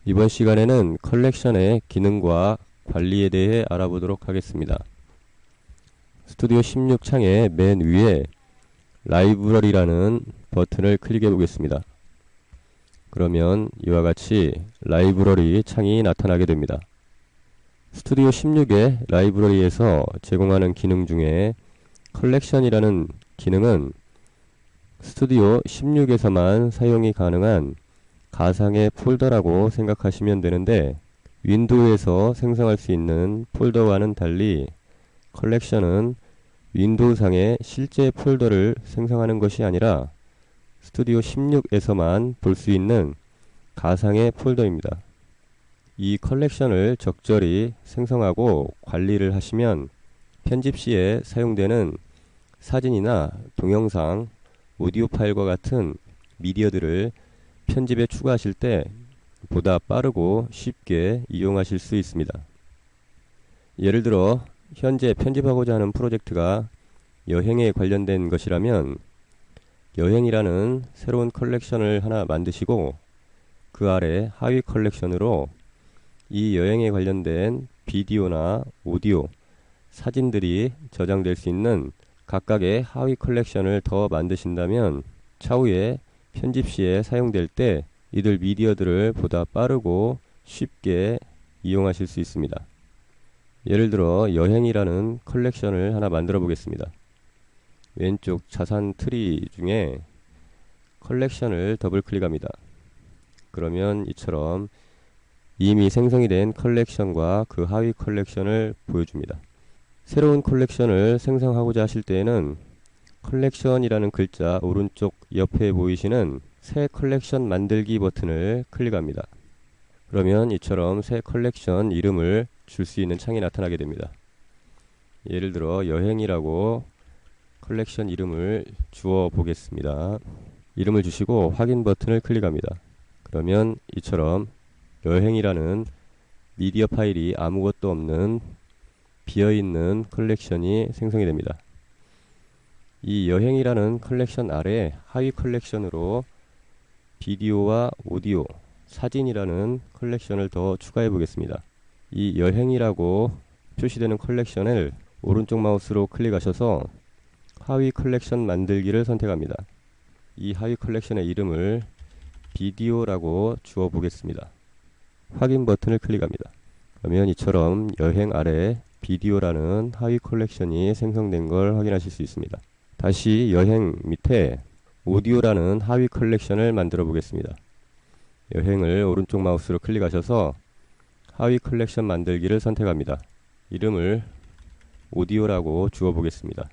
이번 시간에는 컬렉션의 기능과 관리에 대해 알아보도록 하겠습니다. 스튜디오 16 창의 맨 위에 라이브러리라는 버튼을 클릭해 보겠습니다. 그러면 이와 같이 라이브러리 창이 나타나게 됩니다. 스튜디오 16의 라이브러리에서 제공하는 기능 중에 컬렉션이라는 기능은 스튜디오 16에서만 사용이 가능한 가상의 폴더라고 생각하시면 되는데, 윈도우에서 생성할 수 있는 폴더와는 달리 컬렉션은 윈도우상의 실제 폴더를 생성하는 것이 아니라 스튜디오 16에서만 볼 수 있는 가상의 폴더입니다. 이 컬렉션을 적절히 생성하고 관리를 하시면 편집 시에 사용되는 사진이나 동영상, 오디오 파일과 같은 미디어들을 편집에 추가하실 때 보다 빠르고 쉽게 이용하실 수 있습니다. 예를 들어 현재 편집하고자 하는 프로젝트가 여행에 관련된 것이라면 여행이라는 새로운 컬렉션을 하나 만드시고 그 아래 하위 컬렉션으로 이 여행에 관련된 비디오나 오디오, 사진들이 저장될 수 있는 각각의 하위 컬렉션을 더 만드신다면 차후에 편집 시에 사용될 때 이들 미디어들을 보다 빠르고 쉽게 이용하실 수 있습니다. 예를 들어 여행이라는 컬렉션을 하나 만들어 보겠습니다. 왼쪽 자산 트리 중에 컬렉션을 더블 클릭합니다. 그러면 이처럼 이미 생성이 된 컬렉션과 그 하위 컬렉션을 보여줍니다. 새로운 컬렉션을 생성하고자 하실 때에는 컬렉션이라는 글자 오른쪽 옆에 보이시는 새 컬렉션 만들기 버튼을 클릭합니다. 그러면 이처럼 새 컬렉션 이름을 줄 수 있는 창이 나타나게 됩니다. 예를 들어 여행이라고 컬렉션 이름을 주어 보겠습니다. 이름을 주시고 확인 버튼을 클릭합니다. 그러면 이처럼 여행이라는 미디어 파일이 아무것도 없는 비어있는 컬렉션이 생성이 됩니다. 이 여행이라는 컬렉션 아래 하위 컬렉션으로 비디오와 오디오, 사진이라는 컬렉션을 더 추가해 보겠습니다. 이 여행이라고 표시되는 컬렉션을 오른쪽 마우스로 클릭하셔서 하위 컬렉션 만들기를 선택합니다. 이 하위 컬렉션의 이름을 비디오라고 주어 보겠습니다. 확인 버튼을 클릭합니다. 그러면 이처럼 여행 아래 비디오라는 하위 컬렉션이 생성된 걸 확인하실 수 있습니다. 다시 여행 밑에 오디오라는 하위 컬렉션을 만들어 보겠습니다. 여행을 오른쪽 마우스로 클릭하셔서 하위 컬렉션 만들기를 선택합니다. 이름을 오디오라고 주어 보겠습니다.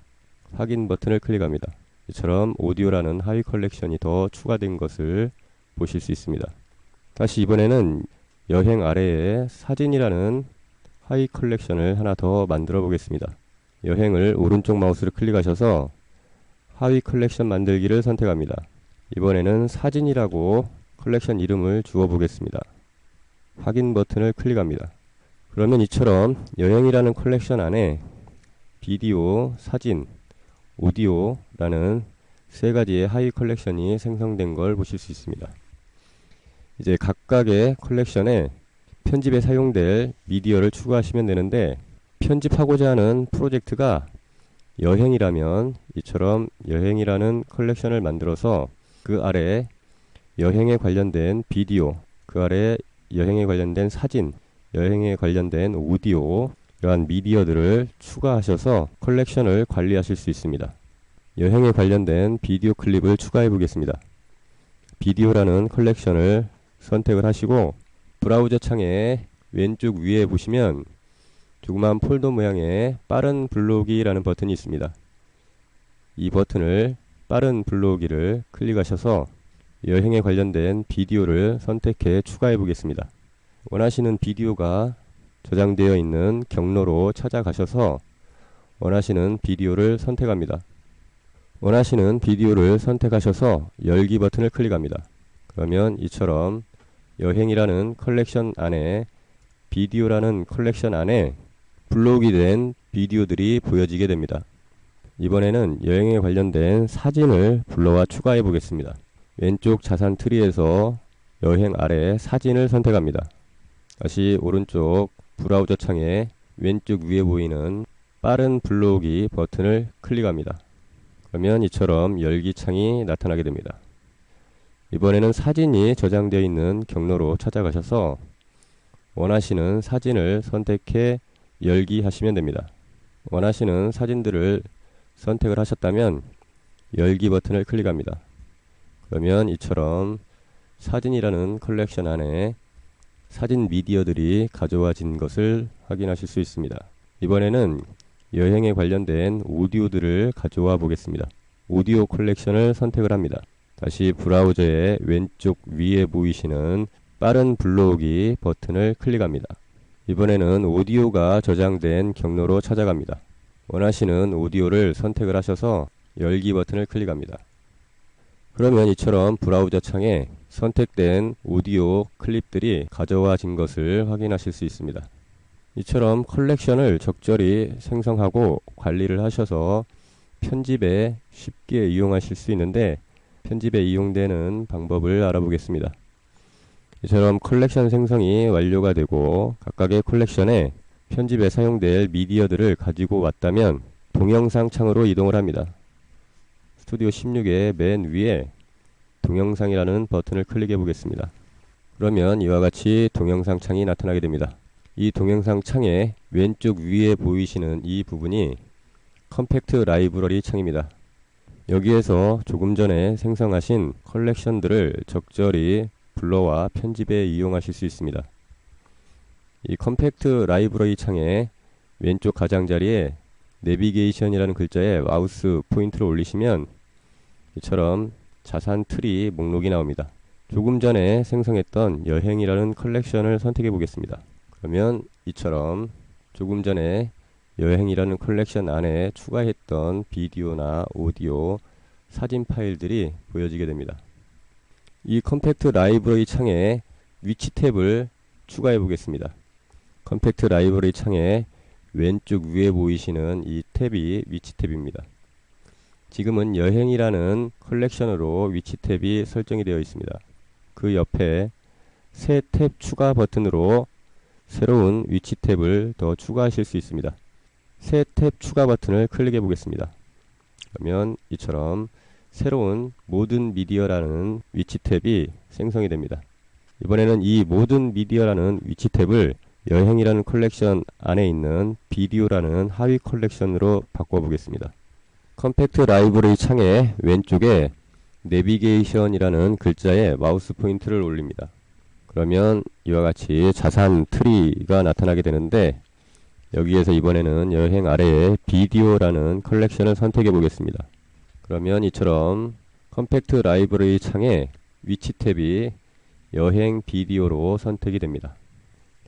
확인 버튼을 클릭합니다. 이처럼 오디오라는 하위 컬렉션이 더 추가된 것을 보실 수 있습니다. 다시 이번에는 여행 아래에 사진이라는 하위 컬렉션을 하나 더 만들어 보겠습니다. 여행을 오른쪽 마우스로 클릭하셔서 하위 컬렉션 만들기를 선택합니다. 이번에는 사진이라고 컬렉션 이름을 주어 보겠습니다. 확인 버튼을 클릭합니다. 그러면 이처럼 여행이라는 컬렉션 안에 비디오, 사진, 오디오라는 세 가지의 하위 컬렉션이 생성된 걸 보실 수 있습니다. 이제 각각의 컬렉션에 편집에 사용될 미디어를 추가하시면 되는데, 편집하고자 하는 프로젝트가 여행이라면 이처럼 여행이라는 컬렉션을 만들어서 그 아래 여행에 관련된 비디오, 그 아래 여행에 관련된 사진, 여행에 관련된 오디오, 이러한 미디어들을 추가하셔서 컬렉션을 관리하실 수 있습니다. 여행에 관련된 비디오 클립을 추가해 보겠습니다. 비디오라는 컬렉션을 선택을 하시고 브라우저 창의 왼쪽 위에 보시면 조그만 폴더 모양의 빠른 불러오기라는 버튼이 있습니다. 이 버튼을 빠른 불러오기를 클릭하셔서 여행에 관련된 비디오를 선택해 추가해 보겠습니다. 원하시는 비디오가 저장되어 있는 경로로 찾아가셔서 원하시는 비디오를 선택합니다. 원하시는 비디오를 선택하셔서 열기 버튼을 클릭합니다. 그러면 이처럼 여행이라는 컬렉션 안에 비디오라는 컬렉션 안에 블록이 된 비디오들이 보여지게 됩니다. 이번에는 여행에 관련된 사진을 불러와 추가해 보겠습니다. 왼쪽 자산 트리에서 여행 아래 사진을 선택합니다. 다시 오른쪽 브라우저 창에 왼쪽 위에 보이는 빠른 불러오기 버튼을 클릭합니다. 그러면 이처럼 열기 창이 나타나게 됩니다. 이번에는 사진이 저장되어 있는 경로로 찾아가셔서 원하시는 사진을 선택해 열기 하시면 됩니다. 원하시는 사진들을 선택을 하셨다면 열기 버튼을 클릭합니다. 그러면 이처럼 사진이라는 컬렉션 안에 사진 미디어들이 가져와진 것을 확인하실 수 있습니다. 이번에는 여행에 관련된 오디오들을 가져와 보겠습니다. 오디오 컬렉션을 선택을 합니다. 다시 브라우저의 왼쪽 위에 보이시는 빠른 불러오기 버튼을 클릭합니다. 이번에는 오디오가 저장된 경로로 찾아갑니다. 원하시는 오디오를 선택을 하셔서 열기 버튼을 클릭합니다. 그러면 이처럼 브라우저 창에 선택된 오디오 클립들이 가져와진 것을 확인하실 수 있습니다. 이처럼 컬렉션을 적절히 생성하고 관리를 하셔서 편집에 쉽게 이용하실 수 있는데, 편집에 이용되는 방법을 알아보겠습니다. 이처럼 컬렉션 생성이 완료가 되고 각각의 컬렉션에 편집에 사용될 미디어들을 가지고 왔다면 동영상 창으로 이동을 합니다. 스튜디오 16의 맨 위에 동영상이라는 버튼을 클릭해 보겠습니다. 그러면 이와 같이 동영상 창이 나타나게 됩니다. 이 동영상 창의 왼쪽 위에 보이시는 이 부분이 컴팩트 라이브러리 창입니다. 여기에서 조금 전에 생성하신 컬렉션들을 적절히 불러와 편집에 이용하실 수 있습니다. 이 컴팩트 라이브러리 창의 왼쪽 가장자리에 내비게이션이라는 글자에 마우스 포인트를 올리시면 이처럼 자산 트리 목록이 나옵니다. 조금 전에 생성했던 여행이라는 컬렉션을 선택해 보겠습니다. 그러면 이처럼 조금 전에 여행이라는 컬렉션 안에 추가했던 비디오나 오디오, 사진 파일들이 보여지게 됩니다. 이 컴팩트 라이브러리 창에 위치 탭을 추가해 보겠습니다. 컴팩트 라이브러리 창에 왼쪽 위에 보이시는 이 탭이 위치 탭입니다. 지금은 여행이라는 컬렉션으로 위치 탭이 설정이 되어 있습니다. 그 옆에 새 탭 추가 버튼으로 새로운 위치 탭을 더 추가하실 수 있습니다. 새 탭 추가 버튼을 클릭해 보겠습니다. 그러면 이처럼 새로운 모든 미디어라는 위치 탭이 생성이 됩니다. 이번에는 이 모든 미디어라는 위치 탭을 여행이라는 컬렉션 안에 있는 비디오라는 하위 컬렉션으로 바꿔보겠습니다. 컴팩트 라이브러리 창의 왼쪽에 내비게이션이라는 글자에 마우스 포인트를 올립니다. 그러면 이와 같이 자산 트리가 나타나게 되는데, 여기에서 이번에는 여행 아래에 비디오라는 컬렉션을 선택해 보겠습니다. 그러면 이처럼 컴팩트 라이브러리 창의 위치 탭이 여행 비디오로 선택이 됩니다.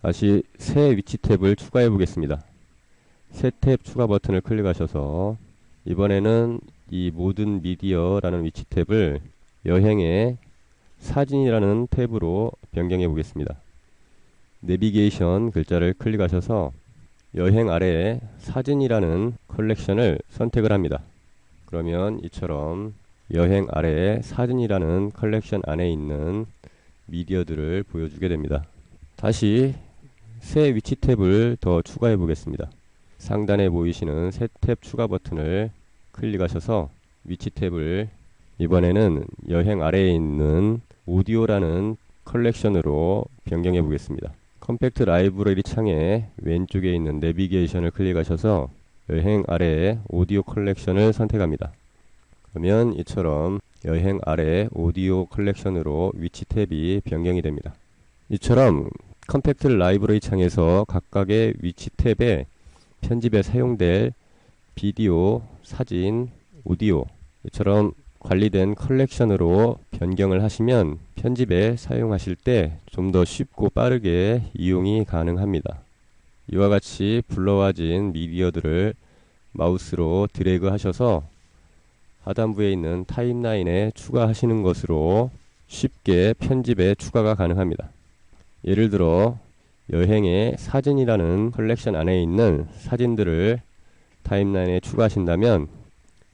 다시 새 위치 탭을 추가해 보겠습니다. 새 탭 추가 버튼을 클릭하셔서 이번에는 이 모든 미디어라는 위치 탭을 여행의 사진이라는 탭으로 변경해 보겠습니다. 내비게이션 글자를 클릭하셔서 여행 아래에 사진이라는 컬렉션을 선택을 합니다. 그러면 이처럼 여행 아래에 사진이라는 컬렉션 안에 있는 미디어들을 보여주게 됩니다. 다시 새 위치 탭을 더 추가해 보겠습니다. 상단에 보이시는 새 탭 추가 버튼을 클릭하셔서 위치 탭을 이번에는 여행 아래에 있는 오디오라는 컬렉션으로 변경해 보겠습니다. 컴팩트 라이브러리 창의 왼쪽에 있는 내비게이션을 클릭하셔서 여행 아래에 오디오 컬렉션을 선택합니다. 그러면 이처럼 여행 아래 오디오 컬렉션으로 위치 탭이 변경이 됩니다. 이처럼 컴팩트 라이브러리 창에서 각각의 위치 탭에 편집에 사용될 비디오, 사진, 오디오, 이처럼 관리된 컬렉션으로 변경을 하시면 편집에 사용하실 때 좀 더 쉽고 빠르게 이용이 가능합니다. 이와 같이 불러와진 미디어들을 마우스로 드래그 하셔서 하단부에 있는 타임라인에 추가하시는 것으로 쉽게 편집에 추가가 가능합니다. 예를 들어 여행의 사진이라는 컬렉션 안에 있는 사진들을 타임라인에 추가하신다면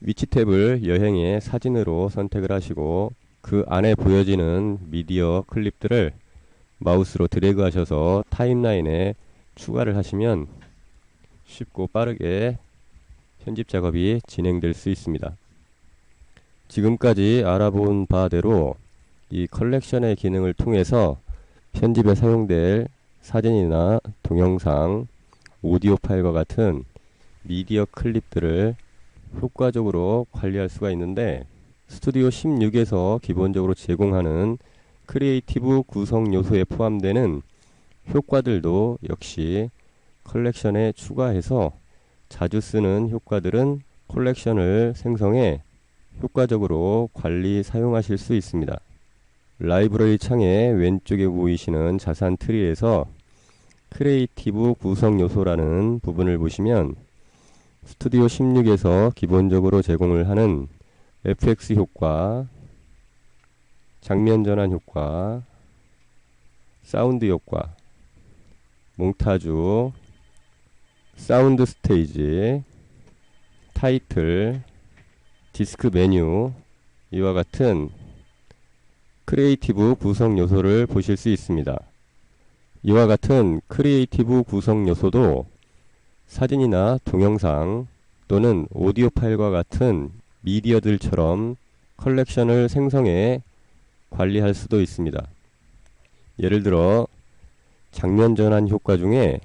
위치 탭을 여행의 사진으로 선택을 하시고 그 안에 보여지는 미디어 클립들을 마우스로 드래그 하셔서 타임라인에 추가를 하시면 쉽고 빠르게 편집 작업이 진행될 수 있습니다. 지금까지 알아본 바대로 이 컬렉션의 기능을 통해서 편집에 사용될 사진이나 동영상, 오디오 파일과 같은 미디어 클립들을 효과적으로 관리할 수가 있는데, 스튜디오 16에서 기본적으로 제공하는 크리에이티브 구성 요소에 포함되는 효과들도 역시 컬렉션에 추가해서 자주 쓰는 효과들은 컬렉션을 생성해 효과적으로 관리 사용하실 수 있습니다. 라이브러리 창의 왼쪽에 보이시는 자산 트리에서 크리에이티브 구성 요소라는 부분을 보시면 스튜디오 16에서 기본적으로 제공을 하는 FX 효과, 장면 전환 효과, 사운드 효과, 몽타주, 사운드 스테이지, 타이틀, 디스크 메뉴, 이와 같은 크리에이티브 구성 요소를 보실 수 있습니다. 이와 같은 크리에이티브 구성 요소도 사진이나 동영상 또는 오디오 파일과 같은 미디어들처럼 컬렉션을 생성해 관리할 수도 있습니다. 예를 들어 장면 전환 효과 중에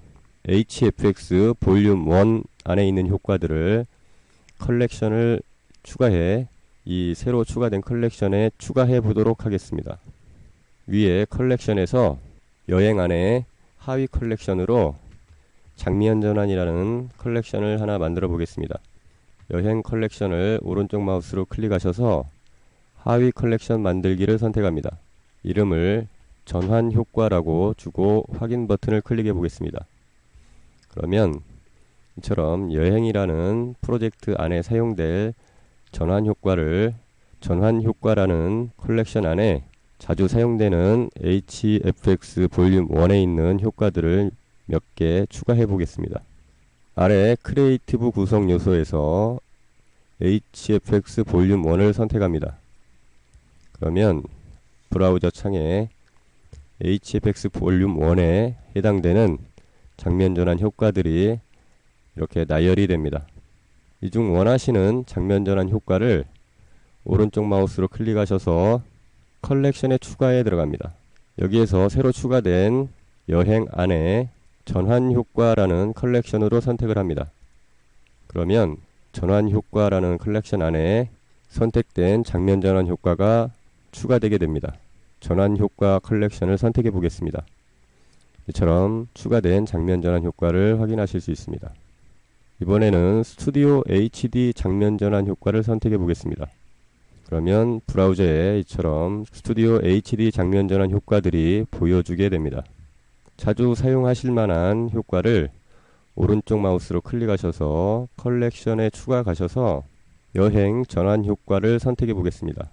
HFX 볼륨 1 안에 있는 효과들을 컬렉션을 추가해 이 새로 추가된 컬렉션에 추가해 보도록 하겠습니다. 위에 컬렉션에서 여행 안에 하위 컬렉션으로 장면 전환이라는 컬렉션을 하나 만들어 보겠습니다. 여행 컬렉션을 오른쪽 마우스로 클릭하셔서 하위 컬렉션 만들기를 선택합니다. 이름을 전환 효과라고 주고 확인 버튼을 클릭해 보겠습니다. 그러면 이처럼 여행이라는 프로젝트 안에 사용될 전환 효과를 전환 효과라는 컬렉션 안에 자주 사용되는 HFX 볼륨 1에 있는 효과들을 몇 개 추가해 보겠습니다. 아래 크리에이티브 구성 요소에서 HFX 볼륨 1을 선택합니다. 그러면 브라우저 창에 HFX 볼륨 1에 해당되는 장면 전환 효과들이 이렇게 나열이 됩니다. 이 중 원하시는 장면 전환 효과를 오른쪽 마우스로 클릭하셔서 컬렉션에 추가해 들어갑니다. 여기에서 새로 추가된 여행 안에 전환 효과라는 컬렉션으로 선택을 합니다. 그러면 전환 효과라는 컬렉션 안에 선택된 장면 전환 효과가 추가되게 됩니다. 전환 효과 컬렉션을 선택해 보겠습니다. 이처럼 추가된 장면 전환 효과를 확인하실 수 있습니다. 이번에는 스튜디오 HD 장면 전환 효과를 선택해 보겠습니다. 그러면 브라우저에 이처럼 스튜디오 HD 장면 전환 효과들이 보여주게 됩니다. 자주 사용하실 만한 효과를 오른쪽 마우스로 클릭하셔서 컬렉션에 추가 가셔서 여행 전환 효과를 선택해 보겠습니다.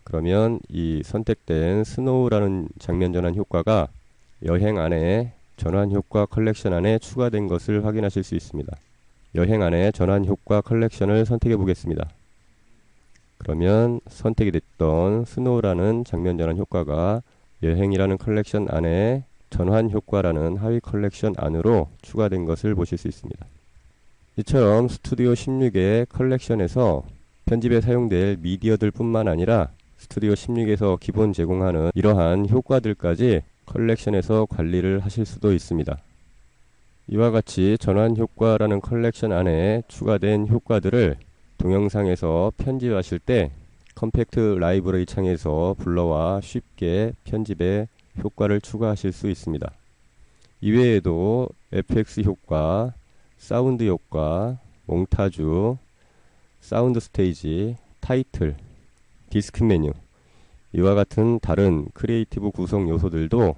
그러면 이 선택된 스노우라는 장면 전환 효과가 여행 안에 전환 효과 컬렉션 안에 추가된 것을 확인하실 수 있습니다. 여행 안에 전환 효과 컬렉션을 선택해 보겠습니다. 그러면 선택이 됐던 스노우라는 장면 전환 효과가 여행이라는 컬렉션 안에 전환 효과라는 하위 컬렉션 안으로 추가된 것을 보실 수 있습니다. 이처럼 스튜디오 16의 컬렉션에서 편집에 사용될 미디어들 뿐만 아니라 스튜디오 16에서 기본 제공하는 이러한 효과들까지 컬렉션에서 관리를 하실 수도 있습니다. 이와 같이 전환 효과라는 컬렉션 안에 추가된 효과들을 동영상에서 편집하실 때 컴팩트 라이브러리 창에서 불러와 쉽게 편집에 효과를 추가하실 수 있습니다. 이외에도 FX 효과, 사운드 효과, 몽타주, 사운드 스테이지, 타이틀, 디스크 메뉴, 이와 같은 다른 크리에이티브 구성 요소들도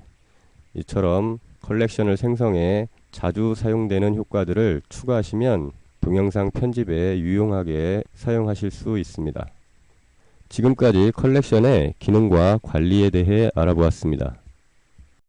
이처럼 컬렉션을 생성해 자주 사용되는 효과들을 추가하시면 동영상 편집에 유용하게 사용하실 수 있습니다. 지금까지 컬렉션의 기능과 관리에 대해 알아보았습니다.